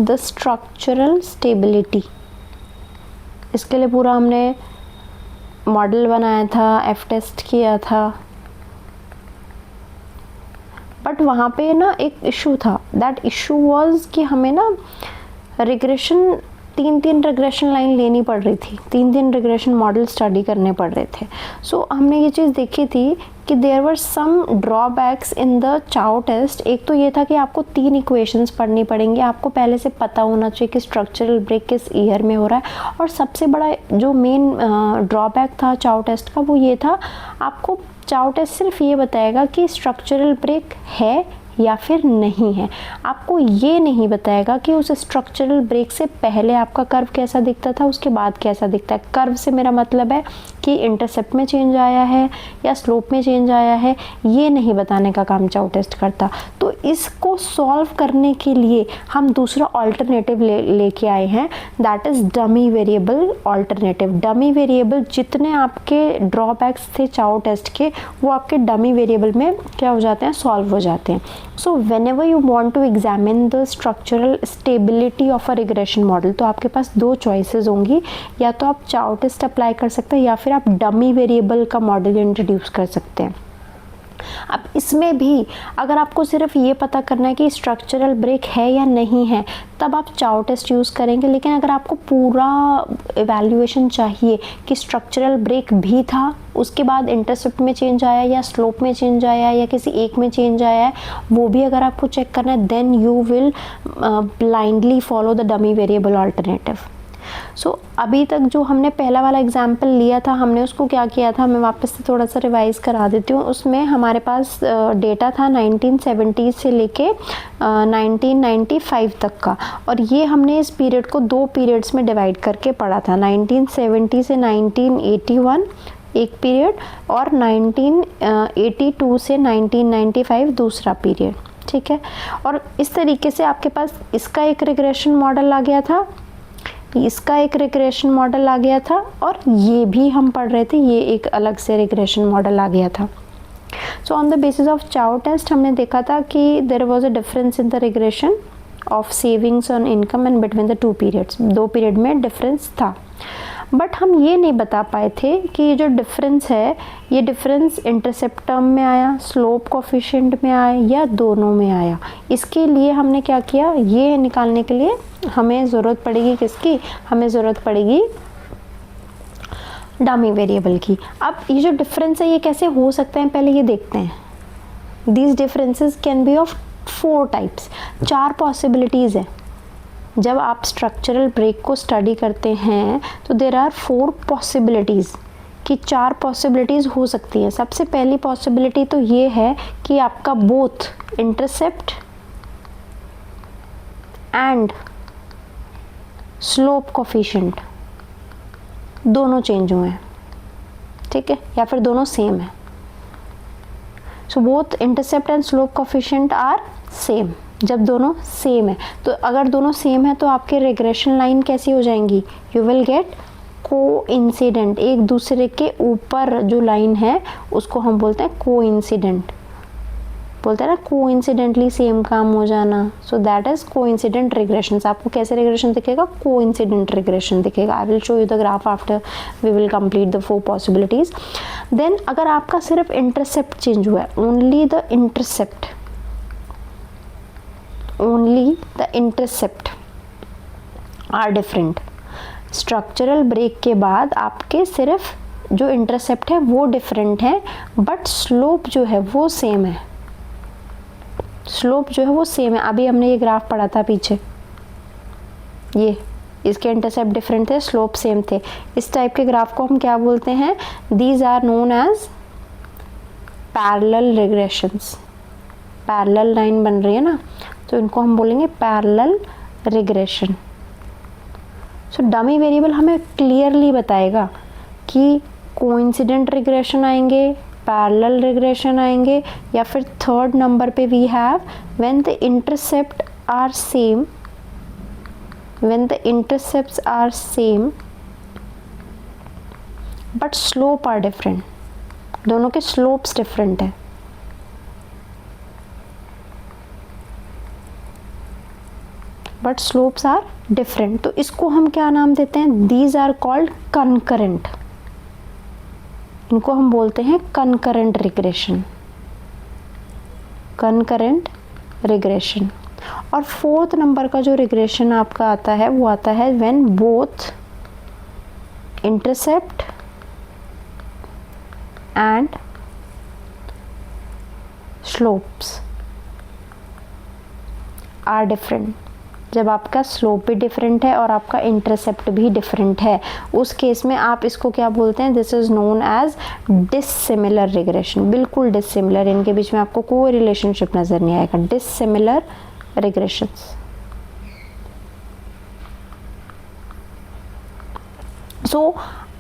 the structural stability. इसके लिए पूरा हमने मॉडल बनाया था, एफ टेस्ट किया था. बट वहाँ पे ना एक इशू था. दैट इशू वाज कि हमें ना रिग्रेशन तीन रिग्रेशन लाइन लेनी पड़ रही थी, तीन रिग्रेशन मॉडल स्टडी करने पड़ रहे थे. सो हमने ये चीज़ देखी थी कि there were some drawbacks in the Chow test. एक तो ये था कि आपको 3 इक्वेशंस पढ़नी पड़ेंगी. आपको पहले से पता होना चाहिए कि स्ट्रक्चरल ब्रेक किस ईयर में हो रहा है. और सबसे बड़ा जो मेन ड्रॉबैक था चाउ टेस्ट का वो ये था, आपको चाउ टेस्ट सिर्फ ये बताएगा कि स्ट्रक्चरल ब्रेक है या फिर नहीं है. आपको ये नहीं बताएगा कि उस स्ट्रक्चरल ब्रेक से पहले आपका कर्व कैसा दिखता था, उसके बाद कैसा दिखता है. कर्व से मेरा मतलब है कि इंटरसेप्ट में चेंज आया है या स्लोप में चेंज आया है, ये नहीं बताने का काम चाउ टेस्ट करता. तो इसको सॉल्व करने के लिए हम दूसरा ऑल्टरनेटिव लेके आए हैं, that is dummy variable alternative. Dummy variable जितने आपके ड्रॉबैक्स थे चाउ टेस्ट के वो आपके डमी वेरिएबल में क्या हो जाते हैं, सॉल्व हो जाते हैं. So whenever you want to examine the structural stability of a regression model, तो आपके पास 2 चॉइसेस होंगी. या तो आप चाउ टेस्ट अप्लाई कर सकते हैं या फिर आप डमी वेरिएबल का मॉडल इंट्रोड्यूस कर सकते हैं. अब इसमें भी अगर आपको सिर्फ ये पता करना है कि स्ट्रक्चरल ब्रेक है या नहीं है तब आप चाउ टेस्ट यूज़ करेंगे. लेकिन अगर आपको पूरा इवैल्यूएशन चाहिए कि स्ट्रक्चरल ब्रेक भी था, उसके बाद इंटरसेप्ट में चेंज आया या स्लोप में चेंज आया या किसी एक में चेंज आया है, वो भी अगर आपको चेक करना है then you will blindly follow the dummy variable alternative. So अभी तक जो हमने पहला वाला एग्जाम्पल लिया था हमने उसको क्या किया था, मैं वापस से थोड़ा सा रिवाइज़ करा देती हूँ. उसमें हमारे पास डेटा था 1970 से लेके 1995 तक का. और ये हमने इस पीरियड को 2 पीरियड्स में डिवाइड करके पढ़ा था. 1970 से 1981 एक पीरियड और 1982 से 1995 दूसरा पीरियड. ठीक है. और इस तरीके से आपके पास इसका एक रिग्रेशन मॉडल आ गया था, इसका एक रिग्रेशन मॉडल आ गया था और ये भी हम पढ़ रहे थे, ये एक अलग से रिग्रेशन मॉडल आ गया था. So on the basis of Chow test हमने देखा था कि there was a difference in the regression of savings on income and between the 2 periods. 2 period में डिफरेंस था. बट हम ये नहीं बता पाए थे कि ये जो डिफरेंस है ये डिफरेंस इंटरसेप्ट टर्म में आया, स्लोप कोफिशिएंट में आया या दोनों में आया. इसके लिए हमने क्या किया, ये निकालने के लिए हमें ज़रूरत पड़ेगी किसकी, हमें ज़रूरत पड़ेगी डमी वेरिएबल की. अब ये जो डिफरेंस है ये कैसे हो सकते हैं पहले ये देखते हैं. These differences can be of 4 types. 4 possibilities है. जब आप स्ट्रक्चरल ब्रेक को स्टडी करते हैं तो देर आर 4 पॉसिबिलिटीज़ कि 4 पॉसिबिलिटीज़ हो सकती हैं. सबसे पहली पॉसिबिलिटी तो ये है कि आपका both intercept and slope coefficient दोनों चेंज हुए हैं. ठीक है, या फिर दोनों सेम है. So both intercept and slope coefficient are same. जब दोनों सेम है, तो अगर दोनों सेम है तो आपके रिग्रेशन लाइन कैसी हो जाएंगी, यू विल गेट कोइंसिडेंट, एक दूसरे के ऊपर जो लाइन है उसको हम बोलते हैं कोइंसिडेंट, बोलते हैं ना कोइंसिडेंटली सेम काम हो जाना। So that is coincident regressions. आपको कैसे रिग्रेशन दिखेगा, कोइंसिडेंट रिग्रेशन दिखेगा। I will show you the graph after we will complete the 4 possibilities. Then अगर आपका सिर्फ इंटरसेप्ट चेंज हुआ है, only the intercept, only the intercept are different, structural break के बाद आपके सिर्फ जो इंटरसेप्ट है वो डिफरेंट है, बट स्लोप जो है वो सेम है, स्लोप जो है वो सेम है। अभी हमने ये ग्राफ पढ़ा था पीछे, ये इसके इंटरसेप्ट डिफरेंट थे, स्लोप सेम थे। इस टाइप के ग्राफ को हम क्या बोलते हैं, these are known as parallel regressions. Parallel line बन रही है ना, तो इनको हम बोलेंगे parallel regression. So dummy variable हमें क्लियरली बताएगा कि कोइंसिडेंट रिग्रेशन आएंगे, पैरेलल रिग्रेशन आएंगे, या फिर थर्ड नंबर पे we have when the intercept are same, when the intercepts are same but slope are different, दोनों के स्लोप्स डिफरेंट है। बट स्लोप्स आर डिफरेंट, तो इसको हम क्या नाम देते हैं, दीज आर कॉल्ड कनकरेंट, इनको हम बोलते हैं कनकरेंट रिग्रेशन, कनकरेंट रिग्रेशन। और फोर्थ नंबर का जो रिग्रेशन आपका आता है वो आता है when both intercept and slopes are different, जब आपका स्लोप भी डिफरेंट है और आपका इंटरसेप्ट भी डिफरेंट है, उस केस में आप इसको क्या बोलते हैं, this is known as dissimilar regression. बिल्कुल डिसिमिलर, इनके बीच में आपको कोई रिलेशनशिप नजर नहीं आएगा, डिसिमिलर रिग्रेशंस। सो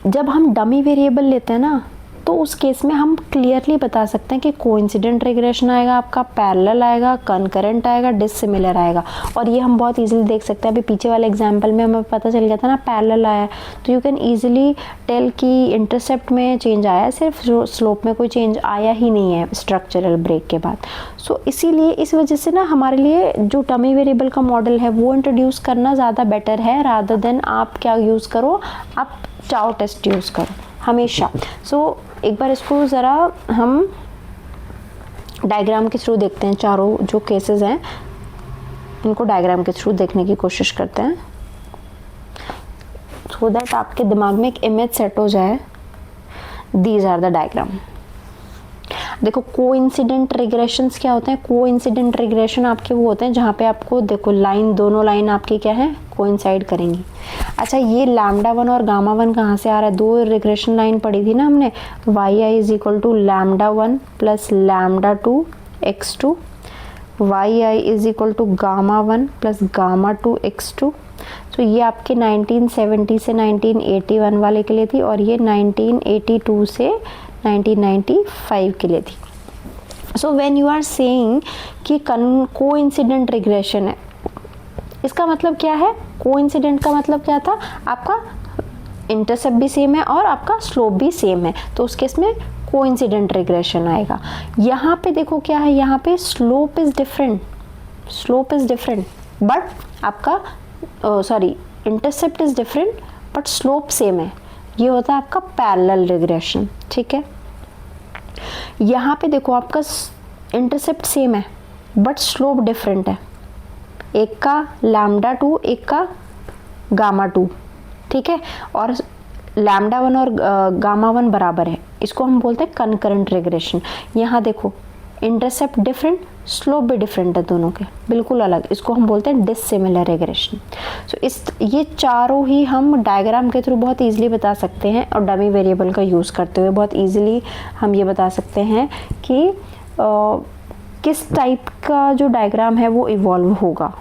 जब हम डमी वेरिएबल लेते हैं ना, तो उस केस में हम क्लियरली बता सकते हैं कि कोइंसिडेंट रिग्रेशन आएगा आपका, पैरेलल आएगा, कनकरेंट आएगा, डिसिमिलर आएगा। और ये हम बहुत इजीली देख सकते हैं। अभी पीछे वाले एग्जांपल में हमें पता चल गया था ना पैरेलल आया, तो यू कैन इजीली टेल कि इंटरसेप्ट में चेंज आया, सिर्फ स्लोप में कोई चेंज आया ही नहीं है स्ट्रक्चरल ब्रेक के बाद। सो इसीलिए इस वजह से ना हमारे लिए जो डमी वेरिएबल का मॉडल है वो इंट्रोड्यूस करना ज़्यादा बेटर है, रादर देन आप क्या यूज़ करो, आप चाओ टेस्ट यूज़ करो हमेशा। सो एक बार इसको ज़रा हम डायग्राम के थ्रू देखते हैं, चारों जो केसेस हैं इनको डायग्राम के थ्रू देखने की कोशिश करते हैं, सो दैट आपके दिमाग में एक इमेज सेट हो जाए। These are the diagram. देखो कोइंसिडेंट रिग्रेशंस क्या होते हैं, कोइंसिडेंट रिग्रेशन आपके वो होते हैं जहाँ पे आपको देखो लाइन, दोनों लाइन आपकी क्या है, कोइंसाइड करेंगी। अच्छा ये लैम्डा 1 और गामा 1 कहाँ से आ रहा है, दो रिग्रेशन लाइन पढ़ी थी ना हमने, Y I is equal to lambda 1 plus lambda 2 x2, Y I is equal to gamma 1 plus gamma 2 x2। तो ये आपके 1970 से 1981 वाले के लिए थी, और ये 1982 से 1995 के लिए थी। So when you are saying कि कोइंसिडेंट रिग्रेशन है, इसका मतलब क्या है, कोइंसिडेंट का मतलब क्या था, आपका इंटरसेप्ट भी सेम है और आपका स्लोप भी सेम है, तो उस केस में कोइंसिडेंट रिग्रेशन आएगा। यहाँ पे देखो क्या है, यहाँ पे slope is different, slope is different but आपका sorry intercept is different but slope same है, ये होता है आपका पैरेलल रिग्रेशन। ठीक है, यहाँ पे देखो आपका इंटरसेप्ट सेम है बट स्लोप डिफरेंट है, एक का लैम्डा 2 एक का गामा 2, ठीक है, और लैम्डा 1 और गामा 1 बराबर है, इसको हम बोलते हैं कनकरेंट रिग्रेशन। यहाँ देखो इंटरसेप्ट डिफरेंट, स्लोप भी डिफरेंट है, दोनों के बिल्कुल अलग, इसको हम बोलते हैं डिसिमिलर रिग्रेशन। सो ये चारों ही हम डायग्राम के थ्रू बहुत इजीली बता सकते हैं, और डमी वेरिएबल का यूज़ करते हुए बहुत इजीली हम ये बता सकते हैं कि किस टाइप का जो डायग्राम है वो इवॉल्व होगा।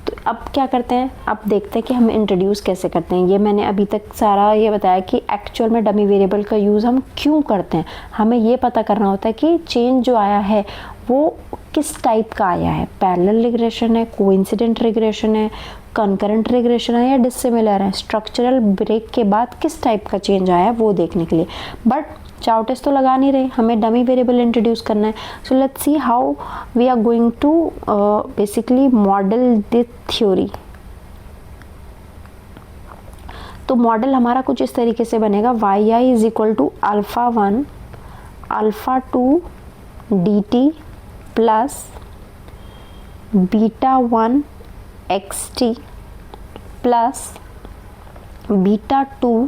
तो अब क्या करते हैं, अब देखते हैं कि हम इंट्रोड्यूस कैसे करते हैं। ये मैंने अभी तक सारा ये बताया कि एक्चुअल में डमी वेरिएबल का यूज़ हम क्यों करते हैं। हमें ये पता करना होता है कि चेंज जो आया है वो किस टाइप का आया है, पैरेलल रिग्रेशन है, कोइंसिडेंट रिग्रेशन है, कंकरेंट रिग्रेशन है या डिसिमिलर है, स्ट्रक्चरल ब्रेक के बाद किस टाइप का चेंज आया है वो देखने के लिए। बट चाउ टेस्ट तो लगा नहीं रहे, हमें डमी वेरिएबल इंट्रोड्यूस करना है। So let's see how we are going to basically model the theory. तो मॉडल हमारा कुछ इस तरीके से बनेगा, Y I is equal to alpha 1 alpha 2 D T plus beta 1 X T plus beta 2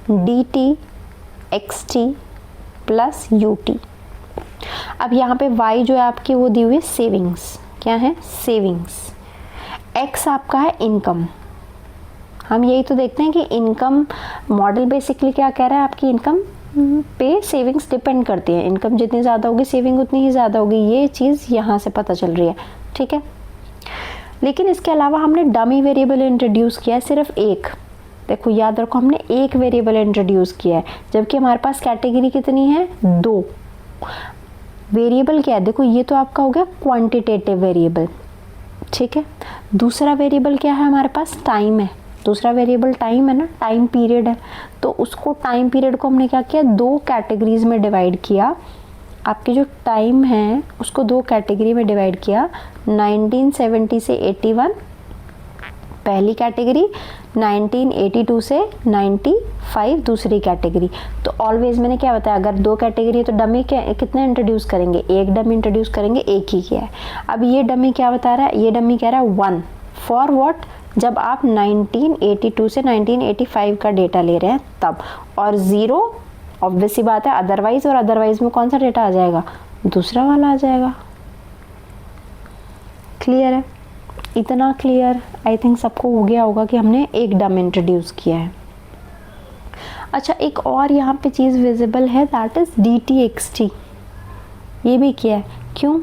D T X T plus U T. अब यहाँ पे y जो है आपकी वो दी हुई है सेविंग्स, क्या है सेविंग्स, x आपका है इनकम। हम यही तो देखते हैं कि इनकम मॉडल बेसिकली क्या कह रहा है, आपकी इनकम पे सेविंग्स डिपेंड करती है, इनकम जितनी ज़्यादा होगी सेविंग उतनी ही ज़्यादा होगी, ये चीज़ यहाँ से पता चल रही है, ठीक है। लेकिन इसके अलावा हमने डमी वेरिएबल इंट्रोड्यूस किया है सिर्फ एक, देखो याद रखो हमने एक वेरिएबल इंट्रोड्यूस किया है, जबकि हमारे पास कैटेगरी कितनी है, 2 वेरिएबल। क्या है देखो, ये तो आपका हो गया क्वांटिटेटिव वेरिएबल, ठीक है। दूसरा वेरिएबल क्या है हमारे पास, टाइम है, दूसरा वेरिएबल टाइम है ना, टाइम पीरियड है। तो उसको टाइम पीरियड को हमने क्या किया, 2 कैटेगरीज में डिवाइड किया। आपके जो टाइम है उसको 2 कैटेगरी में डिवाइड किया, 1970 से 81 पहली कैटेगरी, 1982 से 95 दूसरी कैटेगरी। तो ऑलवेज मैंने क्या बताया, अगर 2 कैटेगरी है तो डमी कितने इंट्रोड्यूस करेंगे, एक डमी इंट्रोड्यूस करेंगे, एक ही किया है। अब ये डमी क्या बता रहा है, ये डमी कह रहा है 1 फॉर व्हाट, जब आप 1982 से 1985 का डेटा ले रहे हैं तब, और 0 ऑब्वियस सी बात है अदरवाइज, और अदरवाइज में कौन सा डेटा आ जाएगा, दूसरा वाला आ जाएगा। क्लियर है, इतना क्लियर आई थिंक सबको हो गया होगा कि हमने एक डम इंट्रोड्यूस किया है। अच्छा, एक और यहाँ पे चीज़ विजिबल है, that is D T X T, ये भी किया है। क्यों,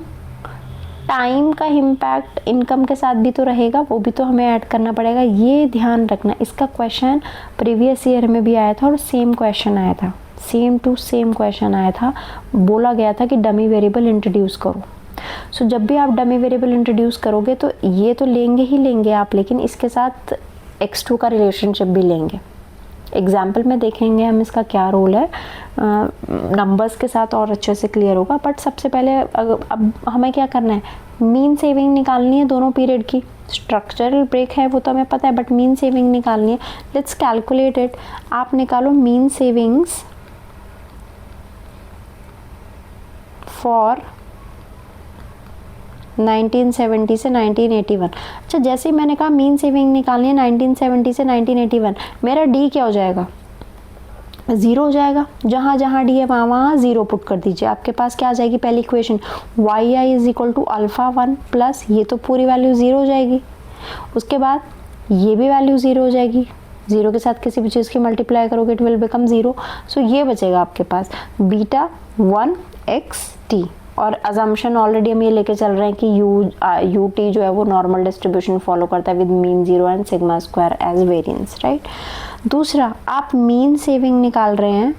टाइम का इम्पैक्ट इनकम के साथ भी तो रहेगा, वो भी तो हमें ऐड करना पड़ेगा, ये ध्यान रखना। इसका क्वेश्चन प्रीवियस ईयर में भी आया था और सेम क्वेश्चन आया था, सेम टू सेम क्वेश्चन आया था, बोला गया था कि डमी वेरिएबल इंट्रोड्यूस करो। सो जब भी आप डमी वेरिएबल इंट्रोड्यूस करोगे तो ये तो लेंगे ही लेंगे आप, लेकिन इसके साथ x2 का रिलेशनशिप भी लेंगे। एग्जाम्पल में देखेंगे हम इसका क्या रोल है, नंबर्स के साथ और अच्छे से क्लियर होगा। बट सबसे पहले अब हमें क्या करना है, मीन सेविंग निकालनी है दोनों पीरियड की। स्ट्रक्चरल ब्रेक है वो तो हमें पता है, बट मीन सेविंग निकालनी है। Let's calculate it. आप निकालो मीन सेविंग्स फॉर 1970 से 1981। अच्छा, जैसे ही मैंने कहा मीन सेविंग निकालनी है 1970 से 1981, मेरा डी क्या हो जाएगा, 0 हो जाएगा। जहाँ जहाँ डी है वहाँ वहाँ 0 पुट कर दीजिए। आपके पास क्या आ जाएगी पहली equation, Y I is equal to alpha 1 plus, ये तो पूरी वैल्यू 0 हो जाएगी। उसके बाद ये भी वैल्यू 0 हो जाएगी, 0 के साथ किसी भी चीज़ की मल्टीप्लाई करोगे इट विल बिकम 0। सो ये बचेगा आपके पास बीटा 1 एक्स टी। और अजम्पशन ऑलरेडी हम ये लेके चल रहे हैं कि यू टी जो है वो नॉर्मल डिस्ट्रीब्यूशन फॉलो करता है with mean 0 and sigma square as variance, right. दूसरा, आप मीन सेविंग निकाल रहे हैं,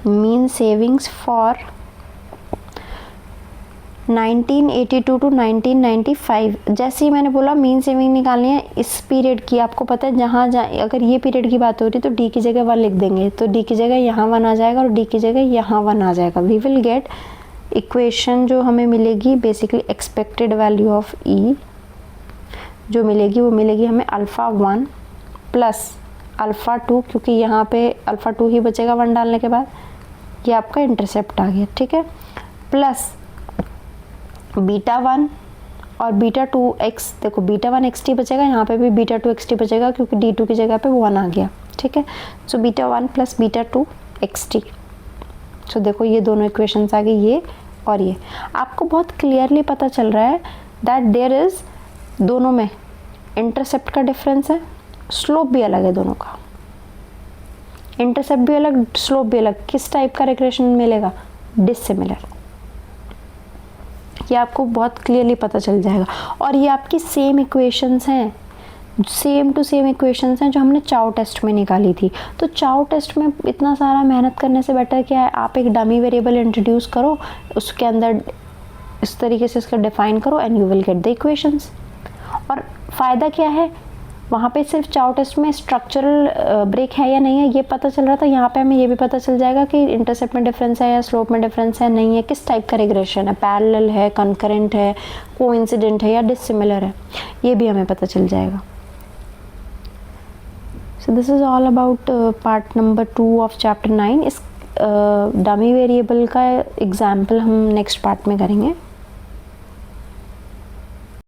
मीन सेविंग्स फॉर 1982 टू 1995। जैसे ही मैंने बोला मीन सेविंग निकालनी है इस पीरियड की, आपको पता है जहाँ अगर ये पीरियड की बात हो रही है तो डी की जगह 1 लिख देंगे, तो डी की जगह यहाँ 1 आ जाएगा और डी की जगह यहाँ 1 आ जाएगा। वी विल गेट इक्वेशन जो हमें मिलेगी बेसिकली एक्सपेक्टेड वैल्यू ऑफ ई जो मिलेगी वो मिलेगी हमें अल्फ़ा 1 प्लस अल्फ़ा 2, क्योंकि यहाँ पे अल्फ़ा 2 ही बचेगा 1 डालने के बाद, ये आपका इंटरसेप्ट आ गया, ठीक है, प्लस बीटा 1 और बीटा 2 एक्स। देखो बीटा 1 एक्स टी बचेगा, यहाँ पे भी बीटा 2 एक्स टी बचेगा क्योंकि डी 2 की जगह पे 1 आ गया, ठीक है। So beta 1 plus beta 2 X T. So देखो ये दोनों इक्वेशंस आ गई, ये और ये। आपको बहुत क्लियरली पता चल रहा है दैट देयर इज दोनों में इंटरसेप्ट का डिफरेंस है, स्लोप भी अलग है दोनों का, इंटरसेप्ट भी अलग, स्लोप भी अलग। किस टाइप का रिग्रेशन मिलेगा, डिसिमिलर। ये आपको बहुत क्लियरली पता चल जाएगा। और ये आपकी सेम इक्वेशंस हैं, सेम टू सेम इक्वेशंस हैं जो हमने चाउ टेस्ट में निकाली थी। तो चाउ टेस्ट में इतना सारा मेहनत करने से बेटर क्या है, आप एक डमी वेरिएबल इंट्रोड्यूस करो, उसके अंदर इस तरीके से इसका डिफाइन करो and you will get the equations. और फ़ायदा क्या है, वहाँ पे सिर्फ चाउ टेस्ट में स्ट्रक्चरल ब्रेक है या नहीं है ये पता चल रहा था, यहाँ पे हमें ये भी पता चल जाएगा कि इंटरसेप्ट में डिफरेंस है या स्लोप में डिफरेंस है नहीं है, किस टाइप का रिग्रेशन है, पैरेलल है, कंकरेंट है, कोइंसिडेंट है या डिसिमिलर है, ये भी हमें पता चल जाएगा। So this is all about part number 2 of chapter 9। इस डमी वेरिएबल का एग्जाम्पल हम नेक्स्ट पार्ट में करेंगे।